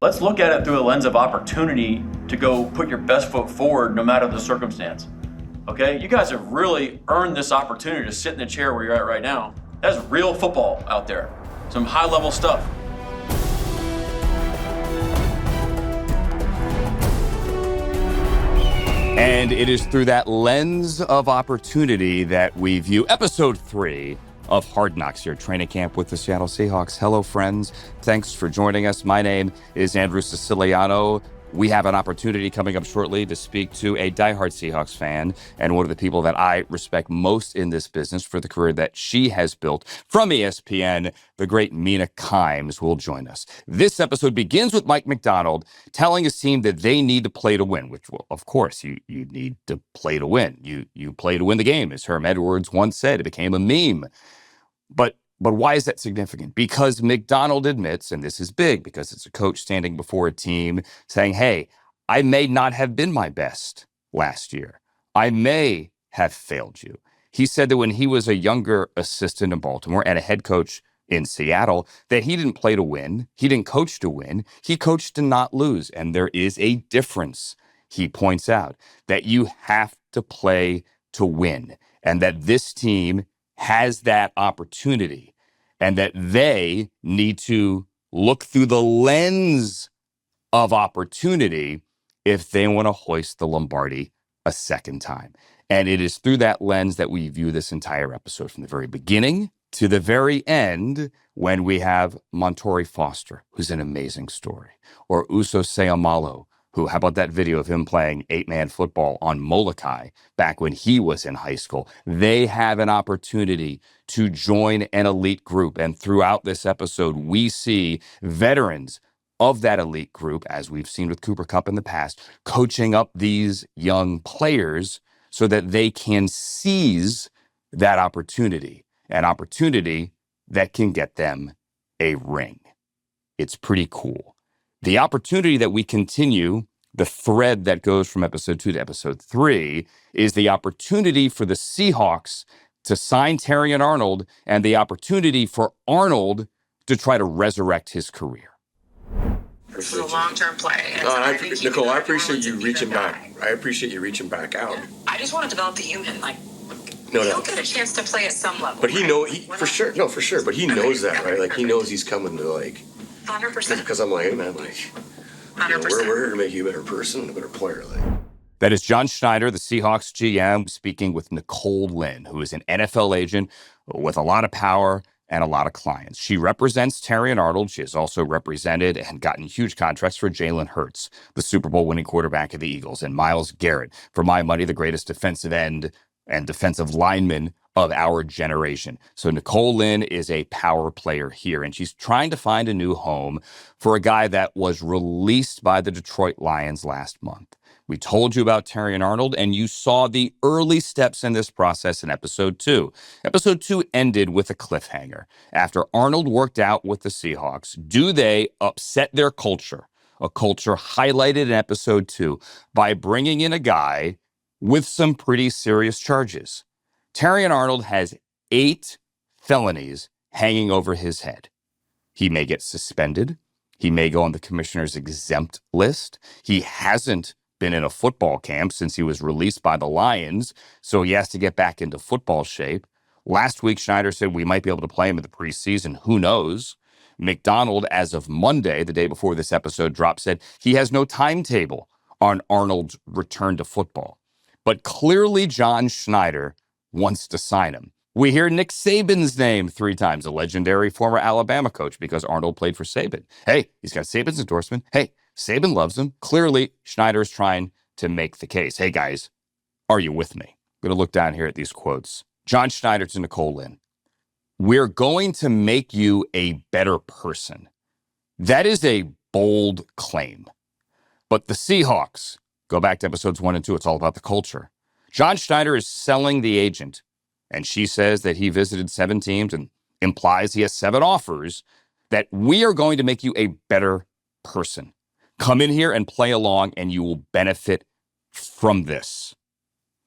let's look at it through a lens of opportunity to go put your best foot forward no matter the circumstance. Okay, you guys have really earned this opportunity to sit in the chair where you're at right now. That's real football out there. Some high-level stuff. And it is through that lens of opportunity that we view episode 3 of Hard Knocks here, training camp with the Seattle Seahawks. Hello, friends. Thanks for joining us. My name is Andrew Siciliano. We have an opportunity coming up shortly to speak to a diehard Seahawks fan and one of the people that I respect most in this business for the career that she has built from ESPN. The great Mina Kimes will join us. This episode begins with Mike Macdonald telling his team that they need to play to win, which, well, of course, you need to play to win. You play to win the game, as Herm Edwards once said. It became a meme. But why is that significant? Because Macdonald admits, and this is big because it's a coach standing before a team saying, hey, I may not have been my best last year. I may have failed you. He said that when he was a younger assistant in Baltimore and a head coach in Seattle, that he didn't play to win. He didn't coach to win. He coached to not lose. And there is a difference, he points out, that you have to play to win and that this team has that opportunity and that they need to look through the lens of opportunity if they want to hoist the Lombardi a second time. And it is through that lens that we view this entire episode from the very beginning to the very end when we have Montorie Foster, who's an amazing story, or Uso Seumalo, who, how about that video of him playing 8-man football on Molokai back when he was in high school? They have an opportunity to join an elite group. And throughout this episode, we see veterans of that elite group, as we've seen with Cooper Kupp in the past, coaching up these young players so that they can seize that opportunity, an opportunity that can get them a ring. It's pretty cool. The opportunity that we continue, the thread that goes from episode 2 to episode 3, is the opportunity for the Seahawks to sign Terrion Arnold and the opportunity for Arnold to try to resurrect his career. It's a long-term play. Nicole, I appreciate you reaching back. I appreciate you reaching back out. I just want to develop the human. No. He'll get a chance to play at some level. But for sure. But he knows that, right? Like, he knows he's coming to, 100%. Because I'm like, hey, man, 100%. We're here to make you a better person and a better player. That is John Schneider, the Seahawks GM, speaking with Nicole Lynn, who is an NFL agent with a lot of power and a lot of clients. She represents Terrion Arnold. She has also represented and gotten huge contracts for Jalen Hurts, the Super Bowl winning quarterback of the Eagles, and Myles Garrett, for my money, the greatest defensive end and defensive lineman of our generation. So Nicole Lynn is a power player here, and she's trying to find a new home for a guy that was released by the Detroit Lions last month. We told you about Terrion Arnold, and you saw the early steps in this process in episode 2. Episode 2 ended with a cliffhanger. After Arnold worked out with the Seahawks, do they upset their culture? A culture highlighted in episode 2 by bringing in a guy with some pretty serious charges. Terrion Arnold has 8 felonies hanging over his head. He may get suspended. He may go on the commissioner's exempt list. He hasn't been in a football camp since he was released by the Lions, so he has to get back into football shape. Last week, Schneider said we might be able to play him in the preseason. Who knows? Macdonald, as of Monday, the day before this episode dropped, said he has no timetable on Arnold's return to football. But clearly, John Schneider wants to sign him. We hear Nick Saban's name 3 times, a legendary former Alabama coach, because Arnold played for Saban. Hey, he's got Saban's endorsement. Hey, Saban loves him. Clearly, Schneider's trying to make the case. Hey, guys, are you with me? I'm going to look down here at these quotes. John Schneider to Nicole Lynn. We're going to make you a better person. That is a bold claim. But the Seahawks, go back to episodes 1 and 2, it's all about the culture. John Schneider is selling the agent, and she says that he visited 7 teams and implies he has 7 offers, that we are going to make you a better person. Come in here and play along, and you will benefit from this.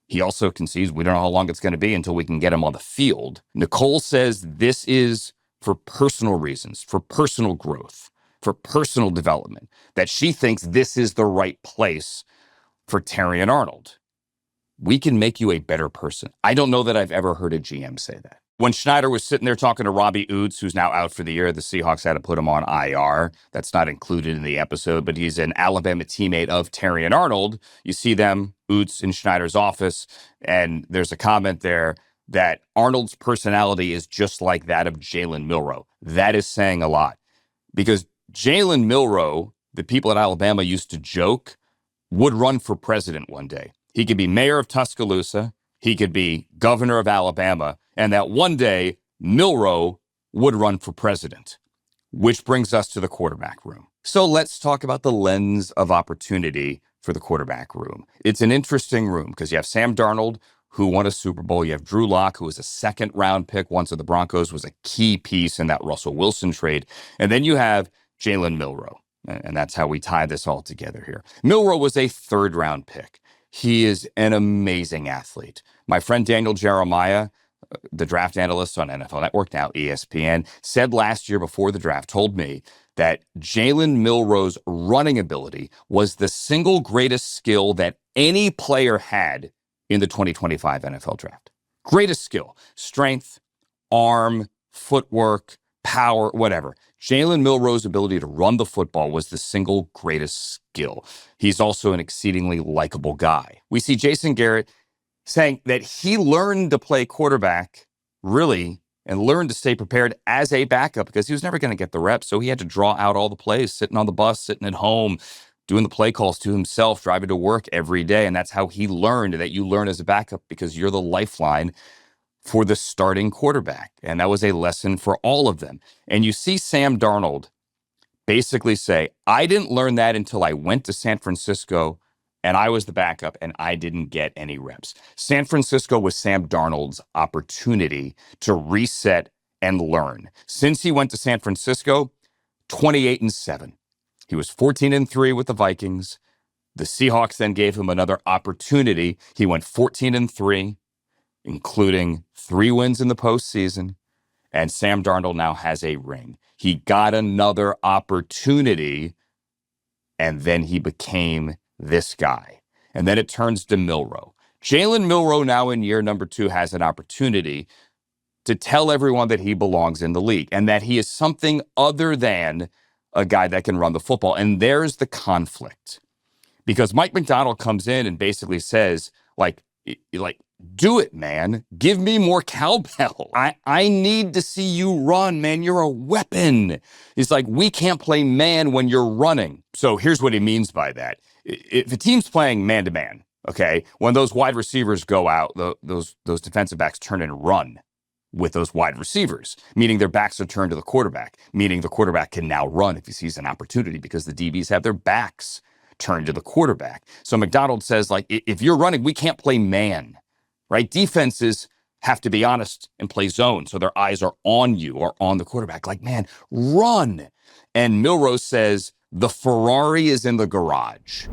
He also concedes we don't know how long it's going to be until we can get him on the field. Nicole says this is for personal reasons, for personal growth. for personal development, that she thinks this is the right place for Terrion Arnold. We can make you a better person. I don't know that I've ever heard a GM say that. When Schneider was sitting there talking to Robbie Oots, who's now out for the year, the Seahawks had to put him on IR. That's not included in the episode, but he's an Alabama teammate of Terrion Arnold. You see them, Oots, in Schneider's office, and there's a comment there that Arnold's personality is just like that of Jalen Milroe. That is saying a lot, because Jalen Milroe, the people at Alabama used to joke, would run for president one day. He could be mayor of Tuscaloosa, he could be governor of Alabama, and that one day, Milroe would run for president, which brings us to the quarterback room. So let's talk about the lens of opportunity for the quarterback room. It's an interesting room because you have Sam Darnold, who won a Super Bowl. You have Drew Lock, who was a second-round pick once of the Broncos, was a key piece in that Russell Wilson trade. And then you have Jalen Milroe, and that's how we tie this all together here. Milroe was a third-round pick. He is an amazing athlete. My friend Daniel Jeremiah, the draft analyst on NFL Network, now ESPN, said last year before the draft, told me that Jalen Milroe's running ability was the single greatest skill that any player had in the 2025 NFL draft. Greatest skill, strength, arm, footwork, power, whatever. Jalen Milroe's ability to run the football was the single greatest skill. He's also an exceedingly likable guy. We see Jason Garrett saying that he learned to play quarterback, really, and learned to stay prepared as a backup because he was never going to get the reps, so he had to draw out all the plays, sitting on the bus, sitting at home, doing the play calls to himself, driving to work every day, and that's how he learned that you learn as a backup because you're the lifeline for the starting quarterback. And that was a lesson for all of them. And you see Sam Darnold basically say, I didn't learn that until I went to San Francisco and I was the backup and I didn't get any reps. San Francisco was Sam Darnold's opportunity to reset and learn. Since he went to San Francisco, 28-7. He was 14-3 with the Vikings. The Seahawks then gave him another opportunity. He went 14-3, including 3 wins in the postseason. And Sam Darnold now has a ring. He got another opportunity, and then he became this guy. And then it turns to Milroe. Jalen Milroe now in year number 2 has an opportunity to tell everyone that he belongs in the league and that he is something other than a guy that can run the football. And there's the conflict. Because Mike Macdonald comes in and basically says, like, do it, man. Give me more cowbell. I need to see you run, man. You're a weapon. He's like, we can't play man when you're running. So here's what he means by that. If a team's playing man-to-man, okay, when those wide receivers go out, those defensive backs turn and run with those wide receivers, meaning their backs are turned to the quarterback, meaning the quarterback can now run if he sees an opportunity because the DBs have their backs turned to the quarterback. So Macdonald says, like, if you're running, we can't play man, right? Defenses have to be honest and play zone, so their eyes are on you or on the quarterback. Like, man, run. And Milroe says, the Ferrari is in the garage.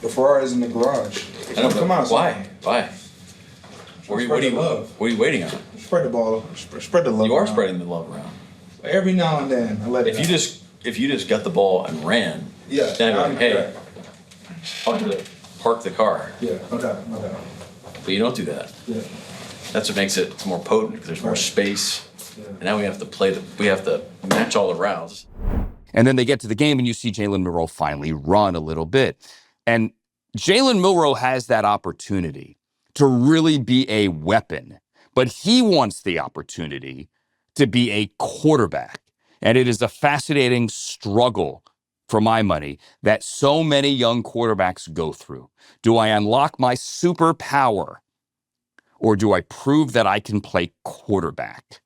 The Ferrari is in the garage. I don't Come on, why? Why? What are you waiting on? Spread the ball. Spread the love. You are around. spreading the love around. Every now and then, I let it. If you just got the ball and ran, Yeah. then I'd be like, hey, park the car. Yeah. No doubt. But you don't do that. Yeah. That's what makes it more potent because there's more Right. space. Yeah. And now we have to match all the routes. And then they get to the game and you see Jalen Milroe finally run a little bit. And Jalen Milroe has that opportunity to really be a weapon, but he wants the opportunity to be a quarterback. And it is a fascinating struggle, for my money, that so many young quarterbacks go through. Do I unlock my superpower, or do I prove that I can play quarterback?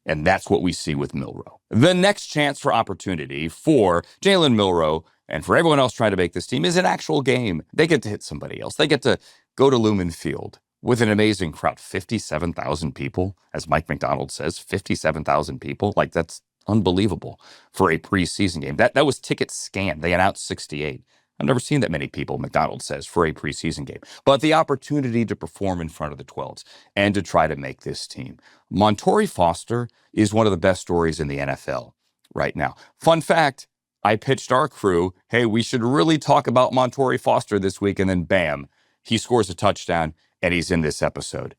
And that's what we see with Milroe. The next chance for opportunity for Jalen Milroe and for everyone else trying to make this team is an actual game. They get to hit somebody else. They get to go to Lumen Field with an amazing crowd, 57,000 people, as Mike Macdonald says, 57,000 people. Like, that's unbelievable for a preseason game. That was ticket scanned. They announced 68. I've never seen that many people, Macdonald says, for a preseason game. But the opportunity to perform in front of the 12s and to try to make this team. Montorie Foster is one of the best stories in the NFL right now. Fun fact, I pitched our crew, hey, we should really talk about Montorie Foster this week. And then bam, he scores a touchdown and he's in this episode.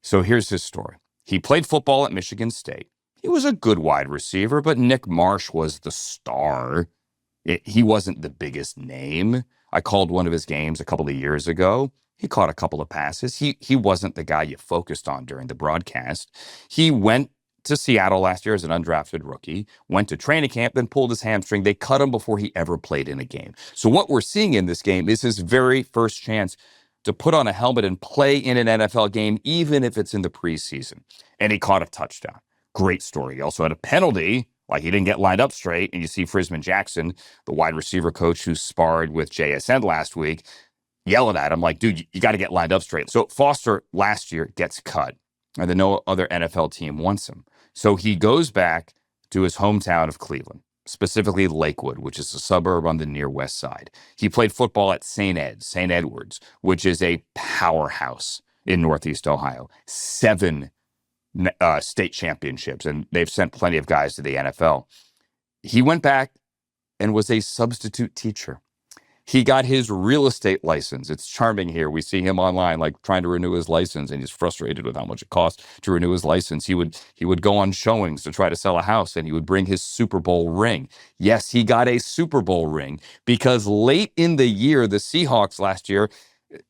So here's his story. He played football at Michigan State. He was a good wide receiver, but Nick Marsh was the star. He wasn't the biggest name. I called one of his games a couple of years ago. He caught a couple of passes. He wasn't the guy you focused on during the broadcast. He went to Seattle last year as an undrafted rookie, went to training camp, then pulled his hamstring. They cut him before he ever played in a game. So what we're seeing in this game is his very first chance to put on a helmet and play in an NFL game, even if it's in the preseason. And he caught a touchdown. Great story. He also had a penalty, like he didn't get lined up straight. And you see Frisman Jackson, the wide receiver coach who sparred with JSN last week, yelling at him like, dude, you got to get lined up straight. So Foster last year gets cut, and then no other NFL team wants him. So he goes back to his hometown of Cleveland, specifically Lakewood, which is a suburb on the near west side. He played football at St. Edward's, which is a powerhouse in Northeast Ohio. 7 state championships, and they've sent plenty of guys to the NFL. He went back and was a substitute teacher. He got his real estate license. It's charming here. We see him online, like trying to renew his license, and he's frustrated with how much it costs to renew his license. He would go on showings to try to sell a house, and he would bring his Super Bowl ring. Yes, he got a Super Bowl ring because late in the year, the Seahawks last year,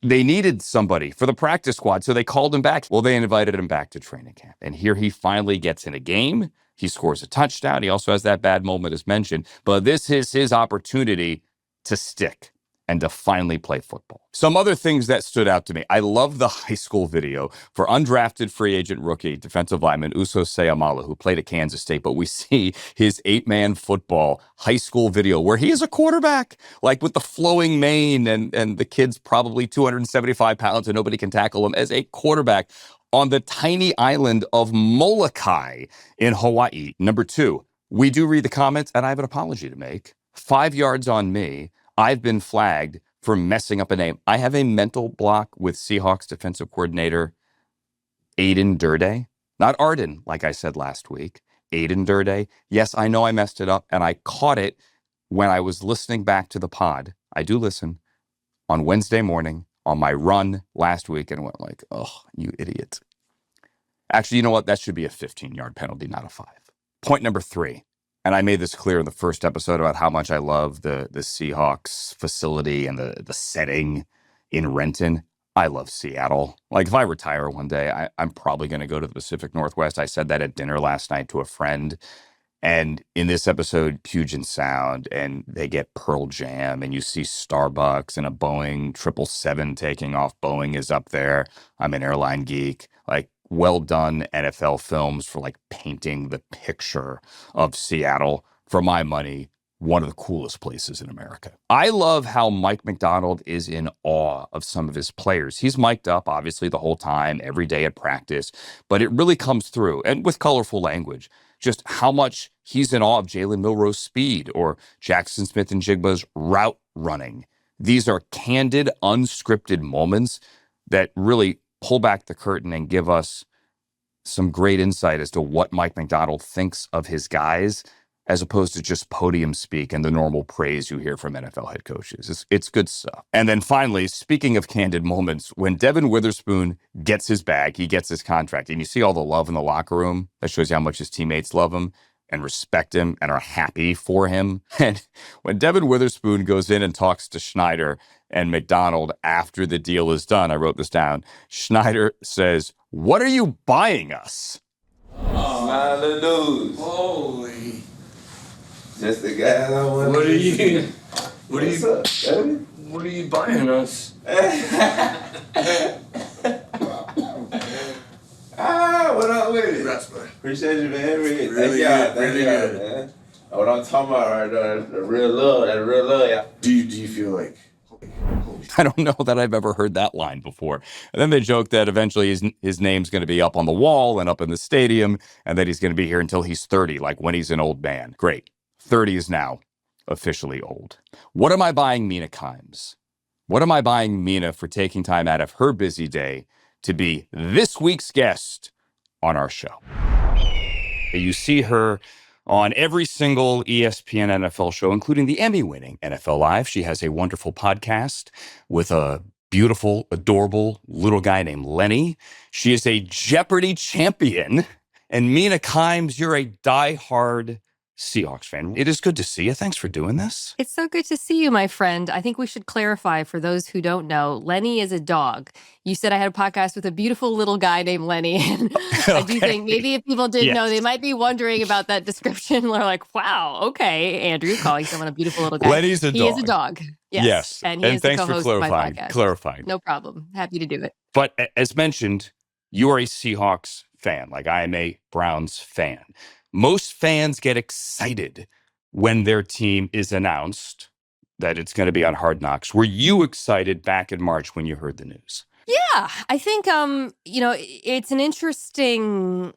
they needed somebody for the practice squad, so they called him back. Well, they invited him back to training camp, and here he finally gets in a game. He scores a touchdown. He also has that bad moment as mentioned, but this is his opportunity to stick and to finally play football. Some other things that stood out to me. I love the high school video for undrafted free agent rookie defensive lineman Uso Seumalo, who played at Kansas State, but we see his 8-man football high school video where he is a quarterback, like with the flowing mane and the kid's probably 275 pounds and nobody can tackle him as a quarterback on the tiny island of Molokai in Hawaii. Number 2, we do read the comments and I have an apology to make. 5 yards on me. I've been flagged for messing up a name. I have a mental block with Seahawks defensive coordinator Aiden Durde. Not Arden, like I said last week. Aiden Durde. Yes, I know I messed it up, and I caught it when I was listening back to the pod. I do listen on Wednesday morning on my run last week and went like, oh, you idiot. Actually, you know what? That should be a 15-yard penalty, not a 5. Point number 3. And I made this clear in the first episode about how much I love the Seahawks facility and the setting in Renton. I love Seattle. Like, if I retire one day, I'm probably going to go to the Pacific Northwest. I said that at dinner last night to a friend. And in this episode, Puget Sound, and they get Pearl Jam, and you see Starbucks and a Boeing 777 taking off. Boeing is up there. I'm an airline geek. Like, well done NFL films for like painting the picture of Seattle. For my money, one of the coolest places in America. I love how Mike Macdonald is in awe of some of his players. He's mic'd up, obviously, the whole time, every day at practice, but it really comes through, and with colorful language, just how much he's in awe of Jalen Milroe's speed or Jackson Smith and Jigba's route running. These are candid, unscripted moments that really pull back the curtain and give us some great insight as to what Mike Macdonald thinks of his guys, as opposed to just podium speak and the normal praise you hear from NFL head coaches. It's good stuff. And then finally, speaking of candid moments, when Devin Witherspoon gets his bag, he gets his contract, and you see all the love in the locker room, that shows you how much his teammates love him and respect him and are happy for him. And when Devin Witherspoon goes in and talks to Schneider and Macdonald after the deal is done, I wrote this down, Schneider says, "What are you buying us?" Smile the dudes. Holy. Just the guys I want. What are you baby? What are you buying us? What up with it? Congrats, man. Appreciate you, man. Really Thank y'all. good, really good. Man. What I'm talking about right there, the real love, that real love, yeah. Do you feel like I don't know that I've ever heard that line before. And then they joke that eventually his name's going to be up on the wall and up in the stadium, and that he's going to be here until he's 30, like when he's an old man. Great. 30 is now officially old. What am I buying Mina Kimes? What am I buying Mina for taking time out of her busy day to be this week's guest on our show? You see her on every single ESPN NFL show, including the Emmy-winning NFL Live. She has a wonderful podcast with a beautiful, adorable little guy named Lenny. She is a Jeopardy champion. And Mina Kimes, you're a diehard Seahawks fan. It is good to see you. Thanks for doing this. It's so good to see you, my friend. I think we should clarify for those who don't know, Lenny is a dog. You said I had a podcast with a beautiful little guy named Lenny. And I do think maybe if people didn't know, they might be wondering about that description. They're like, wow, okay, Andrew, calling someone a beautiful little guy. Lenny's a dog. He is a dog. Yes. And he is thanks the for co-host of my podcast. clarifying. No problem. Happy to do it. But as mentioned, you are a Seahawks fan, like I am a Browns fan. Most fans get excited when their team is announced that it's going to be on Hard Knocks. Were you excited back in March when you heard the news? Yeah, I think, it's an interesting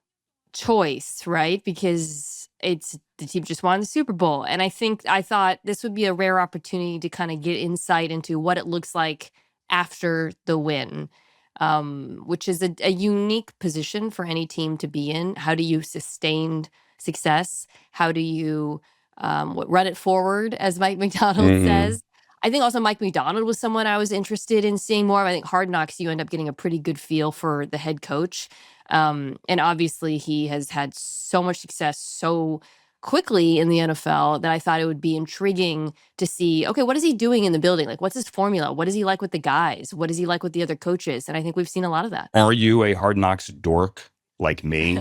choice, right? Because it's the team just won the Super Bowl. And I thought this would be a rare opportunity to kind of get insight into what it looks like after the win, which is a unique position for any team to be in. How do you sustain success? How do you run it forward, as Mike Macdonald says? I think also Mike Macdonald was someone I was interested in seeing more of. I think Hard Knocks, you end up getting a pretty good feel for the head coach. And obviously he has had so much success so quickly in the NFL that I thought it would be intriguing to see, okay, what is he doing in the building? Like, what's his formula? What is he like with the guys? What is he like with the other coaches? And I think we've seen a lot of that. Are you a Hard Knocks dork like me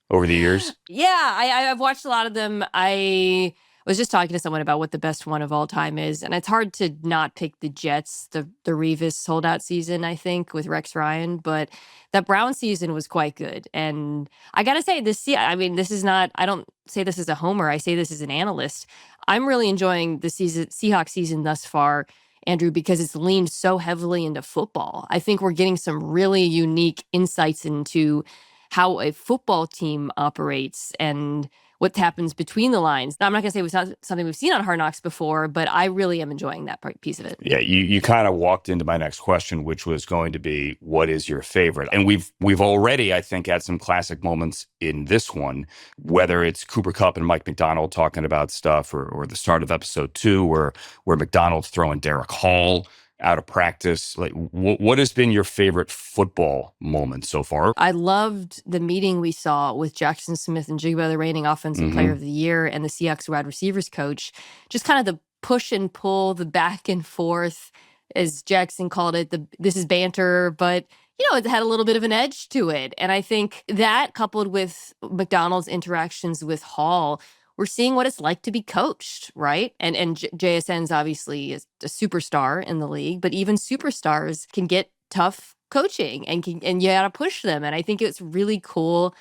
over the years? Yeah, I've watched a lot of them. I was just talking to someone about what the best one of all time is, and it's hard to not pick the Jets, the Revis holdout season, I think, with Rex Ryan, but that Brown season was quite good. And I gotta say, this is not, I don't say this as a homer, I say this as an analyst. I'm really enjoying the Seahawks season thus far, Andrew, because it's leaned so heavily into football. I think we're getting some really unique insights into how a football team operates and what happens between the lines. Now, I'm not going to say it was not something we've seen on Hard Knocks before, but I really am enjoying that piece of it. Yeah, you kind of walked into my next question, which was going to be, what is your favorite? And we've already, I think, had some classic moments in this one, whether it's Cooper Kupp and Mike Macdonald talking about stuff, or the start of episode 2, where Macdonald's throwing Derek Hall out of practice. Like, what has been your favorite football moment so far? I loved the meeting we saw with Jackson Smith and Jigba, the reigning offensive player of the year, and the Seahawks wide receivers coach. Just kind of the push and pull, the back and forth, as Jackson called it. This is banter, but it had a little bit of an edge to it. And I think that, coupled with Macdonald's interactions with Hall, we're seeing what it's like to be coached, right? And JSN's obviously is a superstar in the league, but even superstars can get tough coaching and you got to push them. And I think it's really cool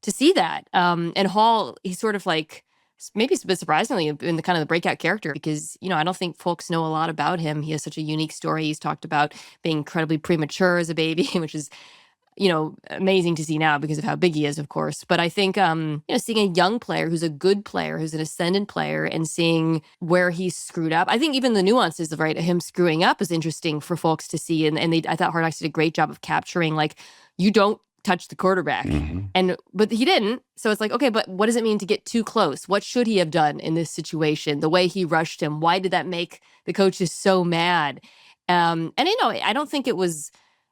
to see that. And Hall, he's sort of like, maybe a bit surprisingly, in the kind of the breakout character, because, I don't think folks know a lot about him. He has such a unique story. He's talked about being incredibly premature as a baby, which is amazing to see now because of how big he is, of course. But I think, seeing a young player who's a good player, who's an ascendant player, and seeing where he's screwed up. I think even the nuances of him screwing up is interesting for folks to see. And I thought Hard Knocks did a great job of capturing, like, you don't touch the quarterback. But he didn't. So it's like, okay, but what does it mean to get too close? What should he have done in this situation? The way he rushed him, why did that make the coaches so mad? And I don't think it was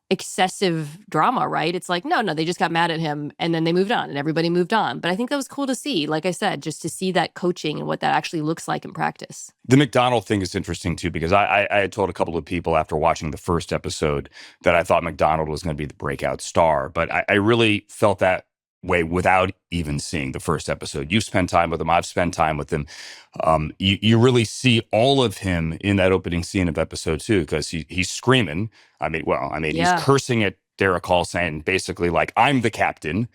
excessive drama, right? It's like, no, they just got mad at him and then they moved on and everybody moved on. But I think that was cool to see, like I said, just to see that coaching and what that actually looks like in practice. The Macdonald thing is interesting too, because I had told a couple of people after watching the first episode that I thought Macdonald was going to be the breakout star, but I really felt that way without even seeing the first episode. You've spent time with him. I've spent time with him. You really see all of him in that opening scene of episode 2, because he's screaming. He's cursing at Derek Hall, saying basically like, I'm the captain,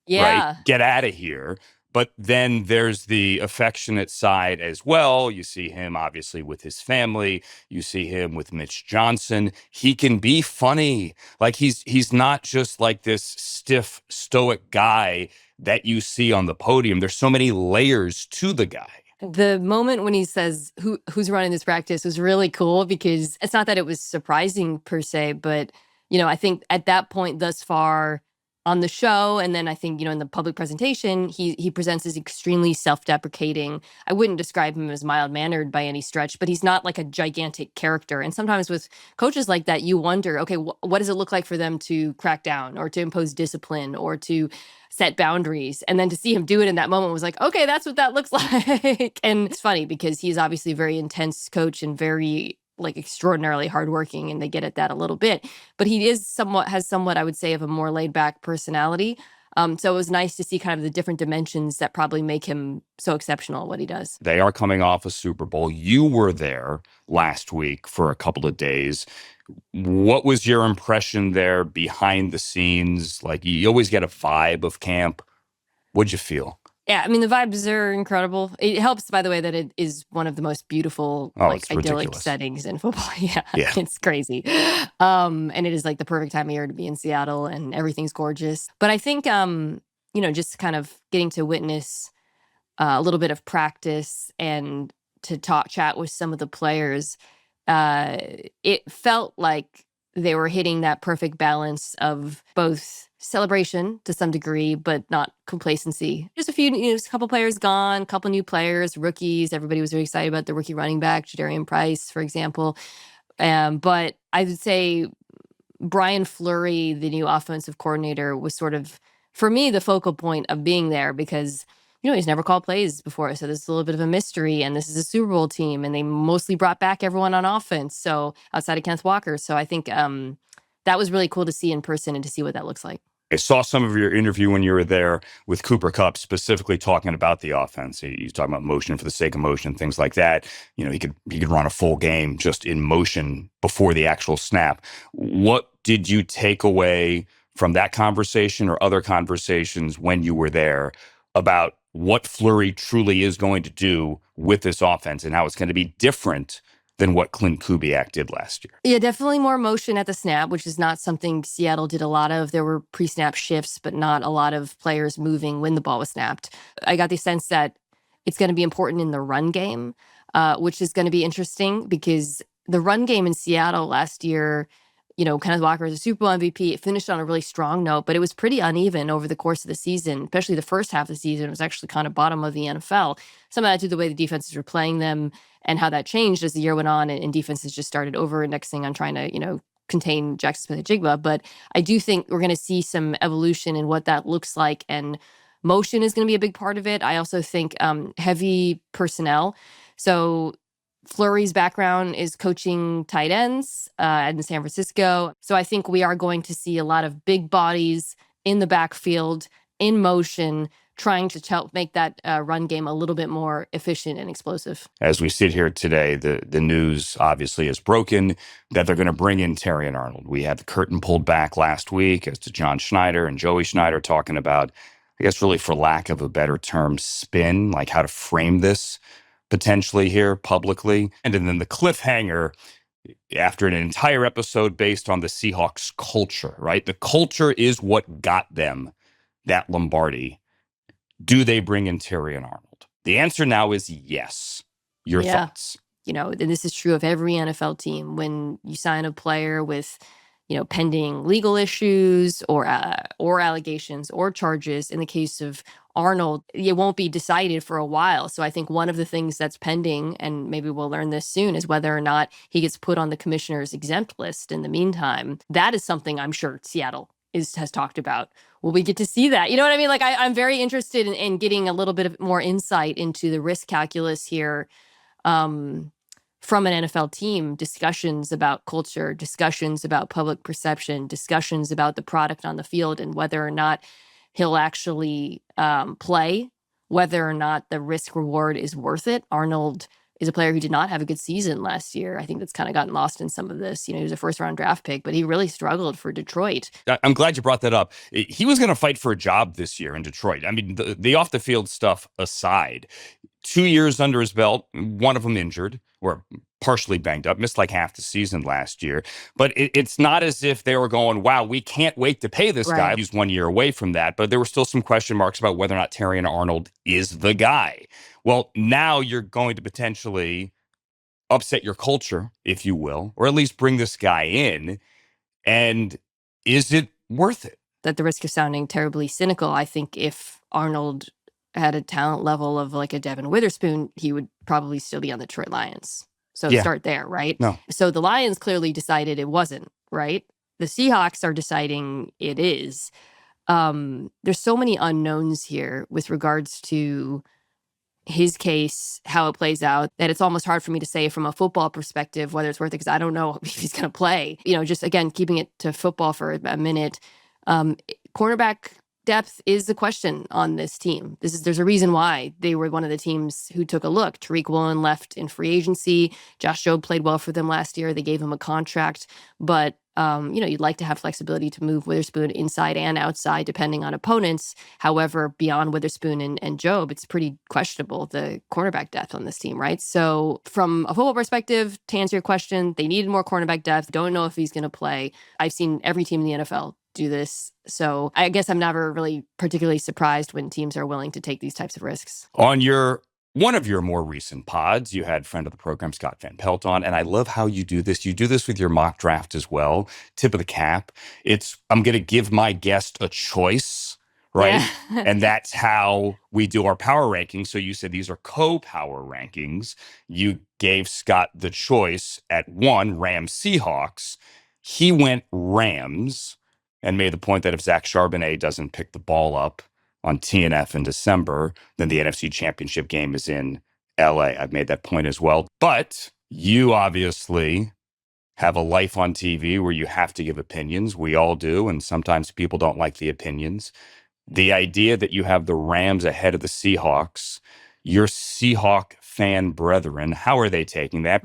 right? Get out of here. But then there's the affectionate side as well. You see him obviously with his family. You see him with Mitch Johnson. He can be funny. Like he's not just like this stiff, stoic guy that you see on the podium. There's so many layers to the guy. The moment when he says who's running this practice was really cool, because it's not that it was surprising per se, but I think at that point thus far, on the show, and then I think, in the public presentation, he presents as extremely self-deprecating. I wouldn't describe him as mild-mannered by any stretch, but he's not like a gigantic character. And sometimes with coaches like that, you wonder, okay, what does it look like for them to crack down or to impose discipline or to set boundaries? And then to see him do it in that moment was like, okay, that's what that looks like. And it's funny because he's obviously a very intense coach and very extraordinarily hardworking, and they get at that a little bit. But he has somewhat, I would say, of a more laid back personality. So it was nice to see kind of the different dimensions that probably make him so exceptional at what he does. They are coming off a Super Bowl. You were there last week for a couple of days. What was your impression there behind the scenes? Like, you always get a vibe of camp. What'd you feel? Yeah, I mean, the vibes are incredible. It helps, by the way, that it is one of the most beautiful, it's idyllic ridiculous settings in football. Yeah, Yeah. It's crazy. And it is like the perfect time of year to be in Seattle, and everything's gorgeous. But I think, just kind of getting to witness a little bit of practice and to chat with some of the players, it felt like they were hitting that perfect balance of both celebration to some degree, but not complacency. Just a couple players gone, a couple new players, rookies. Everybody was very excited about the rookie running back, Jadarian Price, for example. But I would say Brian Fleury, the new offensive coordinator, was sort of, for me, the focal point of being there because he's never called plays before, so this is a little bit of a mystery, and this is a Super Bowl team, and they mostly brought back everyone on offense, so outside of Kenneth Walker. So I think that was really cool to see in person and to see what that looks like. I saw some of your interview when you were there with Cooper Kupp, specifically talking about the offense. He's talking about motion for the sake of motion, things like that. He could run a full game just in motion before the actual snap. What did you take away from that conversation or other conversations when you were there about what Fleury truly is going to do with this offense and how it's going to be different than what Clint Kubiak did last year? Yeah, definitely more motion at the snap, which is not something Seattle did a lot of. There were pre-snap shifts, but not a lot of players moving when the ball was snapped. I got the sense that it's going to be important in the run game, which is going to be interesting because the run game in Seattle last year, Kenneth Walker was a Super Bowl MVP. It finished on a really strong note, but it was pretty uneven over the course of the season, especially the first half of the season. It was actually kind of bottom of the NFL. Some of that due to the way the defenses were playing them and how that changed as the year went on, and defenses just started over-indexing on trying to, contain Jackson Smith-Njigba. But I do think we're going to see some evolution in what that looks like, and motion is going to be a big part of it. I also think heavy personnel. So Fleury's background is coaching tight ends in San Francisco. So I think we are going to see a lot of big bodies in the backfield, in motion, trying to help make that run game a little bit more efficient and explosive. As we sit here today, the news obviously is broken that they're going to bring in Terrion Arnold. We had the curtain pulled back last week as to John Schneider and Joey Schneider talking about, I guess really for lack of a better term, spin, like how to frame this potentially here publicly. And then the cliffhanger after an entire episode based on the Seahawks culture, right? The culture is what got them that Lombardi. Do they bring in Terrion Arnold? The answer now is yes. Your thoughts? And this is true of every NFL team. When you sign a player with, pending legal issues or allegations or charges, in the case of Arnold, it won't be decided for a while. So I think one of the things that's pending, and maybe we'll learn this soon, is whether or not he gets put on the commissioner's exempt list in the meantime. That is something I'm sure Seattle has talked about. Will we get to see that? You know what I mean? Like, I'm very interested in getting a little bit of more insight into the risk calculus here from an NFL team, discussions about culture, discussions about public perception, discussions about the product on the field and whether or not he'll actually play, whether or not the risk reward is worth it. Arnold is a player who did not have a good season last year. I think that's kind of gotten lost in some of this. He was a first-round draft pick, but he really struggled for Detroit. I'm glad you brought that up. He was going to fight for a job this year in Detroit. I mean, the off-the-field stuff aside, 2 years under his belt, one of them injured or partially banged up, missed like half the season last year. But it's not as if they were going, wow, we can't wait to pay this guy. He's 1 year away from that. But there were still some question marks about whether or not Terrion Arnold is the guy. Well, now you're going to potentially upset your culture, if you will, or at least bring this guy in. And is it worth it? at the risk of sounding terribly cynical, I think if Arnold had a talent level of like a Devin Witherspoon, he would probably still be on the Detroit Lions. So Yeah. start there, right? No. So the Lions clearly decided it wasn't, right? The Seahawks are deciding it is. There's so many unknowns here with regards to his case, how it plays out, that it's almost hard for me to say from a football perspective whether it's worth it, because I don't know if he's going to play. Just again, keeping it to football for a minute, cornerback depth is the question on this team. There's a reason why they were one of the teams who took a look. Tariq Woolen left in free agency. Josh Jobe played well for them last year. They gave him a contract, but you'd like to have flexibility to move Witherspoon inside and outside depending on opponents. However, beyond Witherspoon and Jobe, it's pretty questionable, the cornerback depth on this team, right? So from a football perspective, to answer your question, they needed more cornerback depth. Don't know if he's going to play. I've seen every team in the NFL do this. So I guess I'm never really particularly surprised when teams are willing to take these types of risks. On one of your more recent pods, you had friend of the program, Scott Van Pelt, on, and I love how you do this. You do this with your mock draft as well. Tip of the cap. I'm going to give my guest a choice, right? Yeah. And that's how we do our power rankings. So you said these are co-power rankings. You gave Scott the choice at 1, Rams Seahawks. He went Rams and made the point that if Zach Charbonnet doesn't pick the ball up on TNF in December, then the NFC Championship game is in LA. I've made that point as well. But you obviously have a life on TV where you have to give opinions. We all do, and sometimes people don't like the opinions. The idea that you have the Rams ahead of the Seahawks, your Seahawk fan brethren, how are they taking that?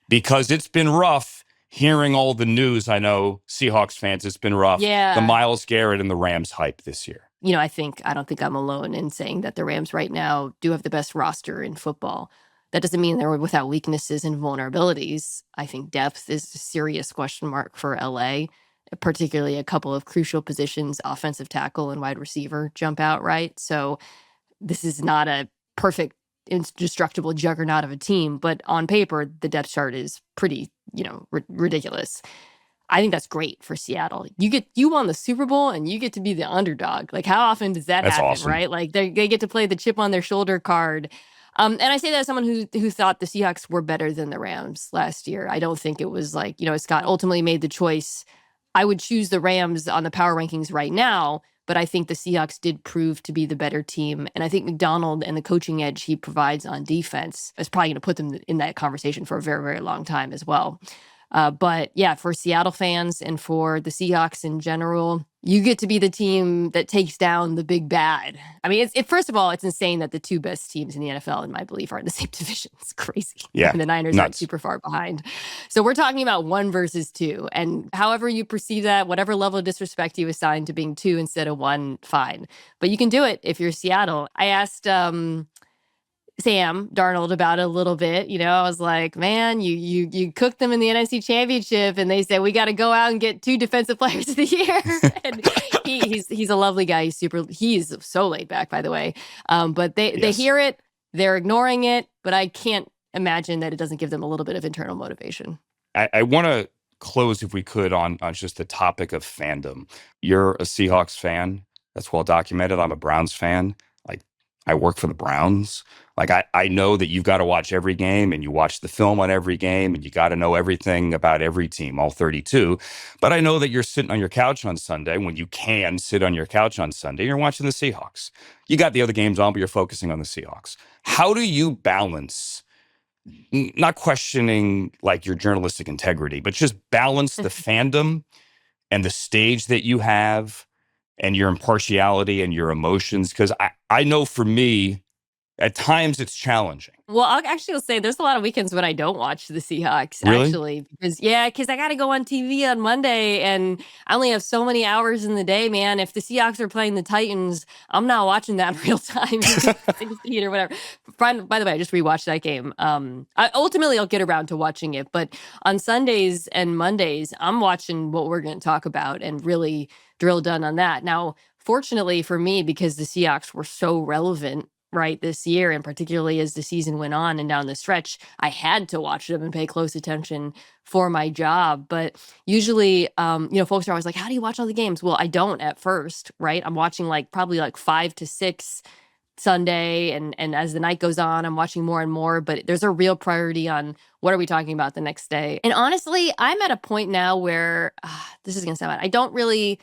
Because it's been rough hearing all the news. I know Seahawks fans, it's been rough. Yeah. The Myles Garrett and the Rams hype this year. I don't think I'm alone in saying that the Rams right now do have the best roster in football. That doesn't mean they're without weaknesses and vulnerabilities. I think depth is a serious question mark for LA, particularly a couple of crucial positions, offensive tackle and wide receiver jump out, right? So this is not a perfect, indestructible juggernaut of a team, but on paper, the depth chart is pretty, ridiculous. I think that's great for Seattle. You won the Super Bowl and you get to be the underdog. Like, how often does that happen, awesome. right? Like, they get to play the chip on their shoulder card. And I say that as someone who thought the Seahawks were better than the Rams last year. I don't think it was like, Scott ultimately made the choice. I would choose the Rams on the power rankings right now, but I think the Seahawks did prove to be the better team. And I think Macdonald and the coaching edge he provides on defense is probably going to put them in that conversation for a very, very long time as well. But yeah, for Seattle fans and for the Seahawks in general, you get to be the team that takes down the big bad. I mean, first of all, it's insane that the two best teams in the NFL, in my belief, are in the same division. It's crazy. Yeah, and the Niners aren't super far behind. So we're talking about 1 versus 2. And however you perceive that, whatever level of disrespect you assign to being 2 instead of 1, fine. But you can do it if you're Seattle. I asked Sam Darnold about it a little bit. I was like, man, you cooked them in the NFC Championship, and they said we got to go out and get 2 defensive players of the year. And he's a lovely guy. He's so laid back, by the way. But they hear it, they're ignoring it, but I can't imagine that it doesn't give them a little bit of internal motivation. I want to close, if we could, on just the topic of fandom. You're a Seahawks fan. That's well documented. I'm a Browns fan. Like, I work for the Browns. Like, I know that you've got to watch every game, and you watch the film on every game, and you got to know everything about every team, all 32. But I know that you're sitting on your couch on Sunday, when you can sit on your couch on Sunday, and you're watching the Seahawks. You got the other games on, but you're focusing on the Seahawks. How do you balance, not questioning like your journalistic integrity, but just balance the fandom and the stage that you have and your impartiality and your emotions? Because I know for me, at times it's challenging. Well, I'll say there's a lot of weekends when I don't watch the Seahawks, Really? actually. Because I got to go on TV on Monday, and I only have so many hours in the day, man. If the Seahawks are playing the Titans, I'm not watching that in real time, 16 or whatever. By the way, I just rewatched that game. Ultimately, I'll get around to watching it. But on Sundays and Mondays, I'm watching what we're going to talk about and really drill down on that. Now, fortunately for me, because the Seahawks were so relevant right, this year, and particularly as the season went on and down the stretch, I had to watch them and pay close attention for my job. But usually, folks are always like, how do you watch all the games? Well, I don't at first, right? I'm watching probably 5 to 6 Sunday, and as the night goes on, I'm watching more and more, but there's a real priority on what are we talking about the next day. And honestly, I'm at a point now where, this is going to sound bad, I don't really,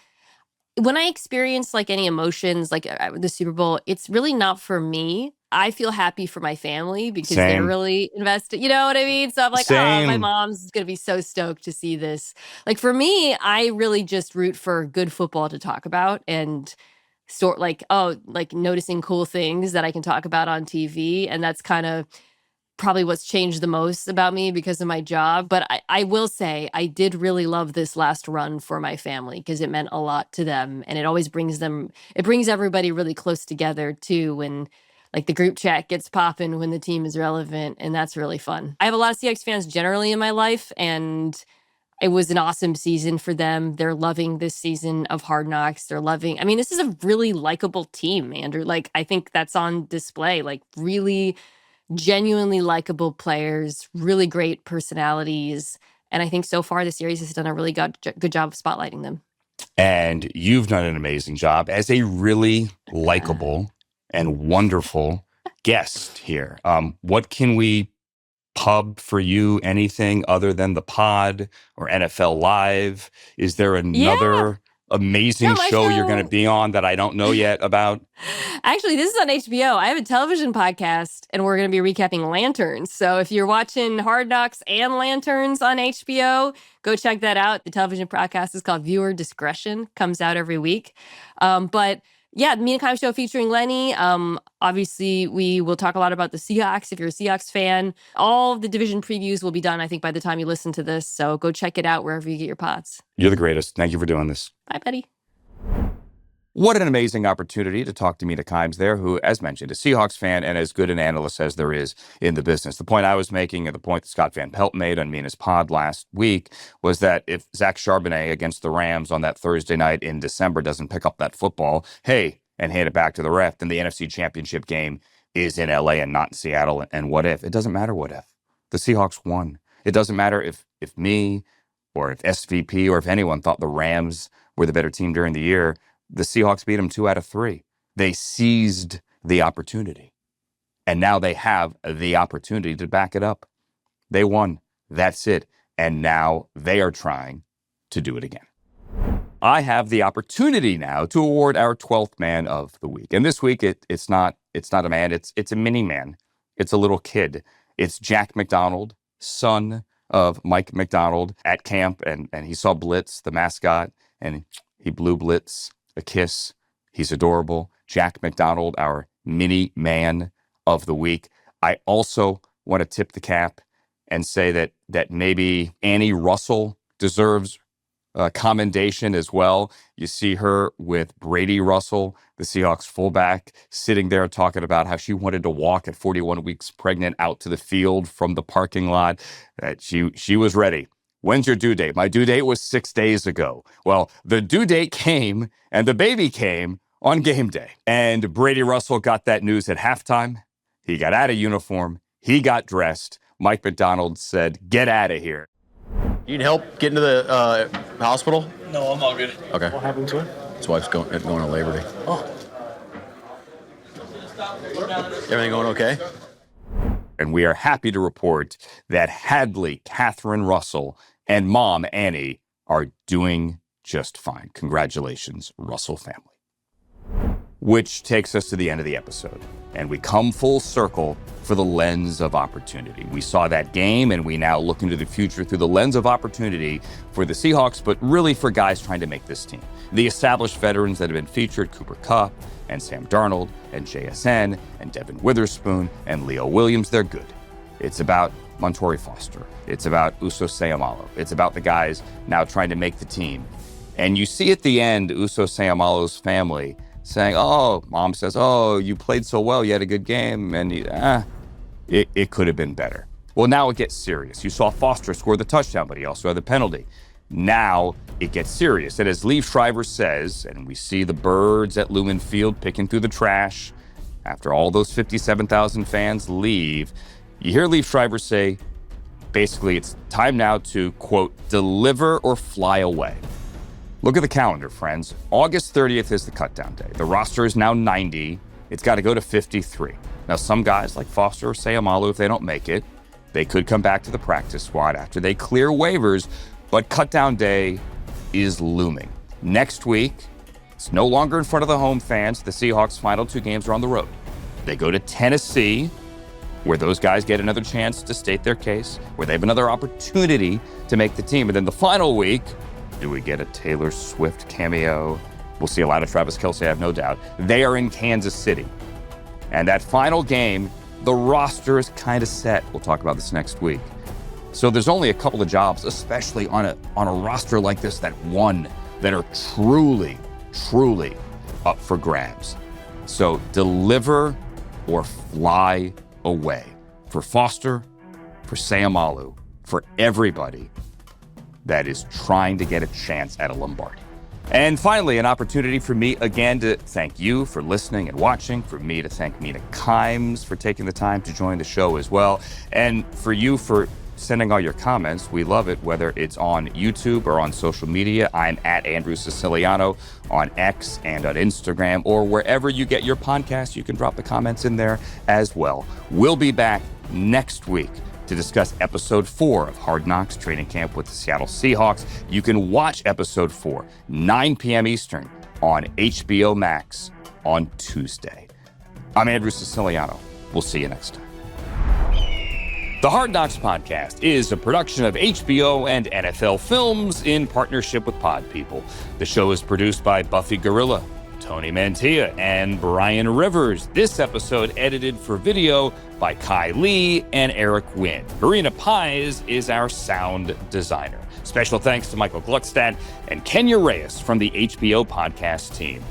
when I experience any emotions the Super Bowl, it's really not for me. I feel happy for my family because they're really invested. You know what I mean? So I'm like, oh, my mom's going to be so stoked to see this. For me, I really just root for good football to talk about and noticing cool things that I can talk about on TV. And that's kind of probably what's changed the most about me because of my job. But I will say I did really love this last run for my family because it meant a lot to them. And it always brings everybody really close together too when the group chat gets popping when the team is relevant. And that's really fun. I have a lot of Seahawks fans generally in my life, and it was an awesome season for them. They're loving this season of Hard Knocks. This is a really likable team, Andrew. I think that's on display. Really genuinely likable players, really great personalities. And I think so far the series has done a really good job of spotlighting them. And you've done an amazing job as a really likable and wonderful guest here. What can we pub for you? Anything other than the pod or NFL Live? Is there another amazing show you're going to be on that I don't know yet about? Actually, this is on HBO. I have a television podcast, and we're going to be recapping Lanterns. So if you're watching Hard Knocks and Lanterns on HBO, go check that out. The television podcast is called Viewer Discretion. Comes out every week. But yeah, the Mina Kimes Show featuring Lenny. Obviously, we will talk a lot about the Seahawks if you're a Seahawks fan. All of the division previews will be done, I think, by the time you listen to this. So go check it out wherever you get your pods. You're the greatest. Thank you for doing this. Bye, buddy. What an amazing opportunity to talk to Mina Kimes there, who, as mentioned, is a Seahawks fan and as good an analyst as there is in the business. The point I was making and the point that Scott Van Pelt made on Mina's pod last week was that if Zach Charbonnet against the Rams on that Thursday night in December doesn't pick up that football, and hand it back to the ref, then the NFC Championship game is in LA and not in Seattle. And what if? It doesn't matter what if. The Seahawks won. It doesn't matter if me or if SVP or if anyone thought the Rams were the better team during the year. The Seahawks beat them 2 out of 3. They seized the opportunity. And now they have the opportunity to back it up. They won. That's it. And now they are trying to do it again. I have the opportunity now to award our 12th man of the week. And this week, it's not a man, it's a mini man. It's a little kid. It's Jack Macdonald, son of Mike Macdonald at camp. And he saw Blitz, the mascot, and he blew Blitz a kiss. He's adorable. Jack Macdonald, our mini man of the week. I also want to tip the cap and say that maybe Annie Russell deserves commendation as well. You see her with Brady Russell, the Seahawks fullback, sitting there talking about how she wanted to walk at 41 weeks pregnant out to the field from the parking lot. That she was ready. When's your due date? My due date was 6 days ago. Well, the due date came and the baby came on game day. And Brady Russell got that news at halftime. He got out of uniform. He got dressed. Mike Macdonald said, "Get out of here." You need help getting to the hospital? No, I'm all good. Okay. What happened to her? His wife's going to Labor Day. Oh. Everything going okay? And we are happy to report that Hadley, Catherine Russell, and mom, Annie, are doing just fine. Congratulations, Russell family. Which takes us to the end of the episode. And we come full circle for the lens of opportunity. We saw that game, and we now look into the future through the lens of opportunity for the Seahawks, but really for guys trying to make this team. The established veterans that have been featured, Cooper Kupp and Sam Darnold and JSN and Devin Witherspoon and Leo Williams, they're good. It's about Montorie Foster. It's about Uso Seumalo. It's about the guys now trying to make the team. And you see at the end, Uso Seumalo's family saying, mom says, you played so well, you had a good game, and it could have been better. Well, now it gets serious. You saw Foster score the touchdown, but he also had the penalty. Now it gets serious. And as Liev Schreiber says, and we see the birds at Lumen Field picking through the trash, after all those 57,000 fans leave, you hear Liev Schreiber say, basically, it's time now to, quote, deliver or fly away. Look at the calendar, friends. August 30th is the cutdown day. The roster is now 90. It's got to go to 53. Now, some guys like Foster or Seahawks, if they don't make it, they could come back to the practice squad after they clear waivers, but cutdown day is looming. Next week, it's no longer in front of the home fans. The Seahawks' final 2 games are on the road. They go to Tennessee, where those guys get another chance to state their case, where they have another opportunity to make the team. And then the final week, do we get a Taylor Swift cameo? We'll see a lot of Travis Kelce, I have no doubt. They are in Kansas City. And that final game, the roster is kind of set. We'll talk about this next week. So there's only a couple of jobs, especially on a roster like this, that are truly up for grabs. So deliver or fly away for Foster, for Seahawks, for everybody that is trying to get a chance at a Lombardi. And finally, an opportunity for me again to thank you for listening and watching, for me to thank Mina Kimes for taking the time to join the show as well, and for you for sending all your comments. We love it, whether it's on YouTube or on social media. I'm at Andrew Siciliano on X and on Instagram, or wherever you get your podcast, you can drop the comments in there as well. We'll be back next week to discuss episode 4 of Hard Knocks Training Camp with the Seattle Seahawks. You can watch episode 4, 9 p.m. Eastern on HBO Max on Tuesday. I'm Andrew Siciliano. We'll see you next time. The Hard Knocks podcast is a production of HBO and NFL Films in partnership with Pod People. The show is produced by Buffy Gorilla, Tony Mantilla, and Brian Rivers. This episode edited for video by Kai Lee and Eric Wynn. Marina Pies is our sound designer. Special thanks to Michael Gluckstadt and Kenya Reyes from the HBO podcast team.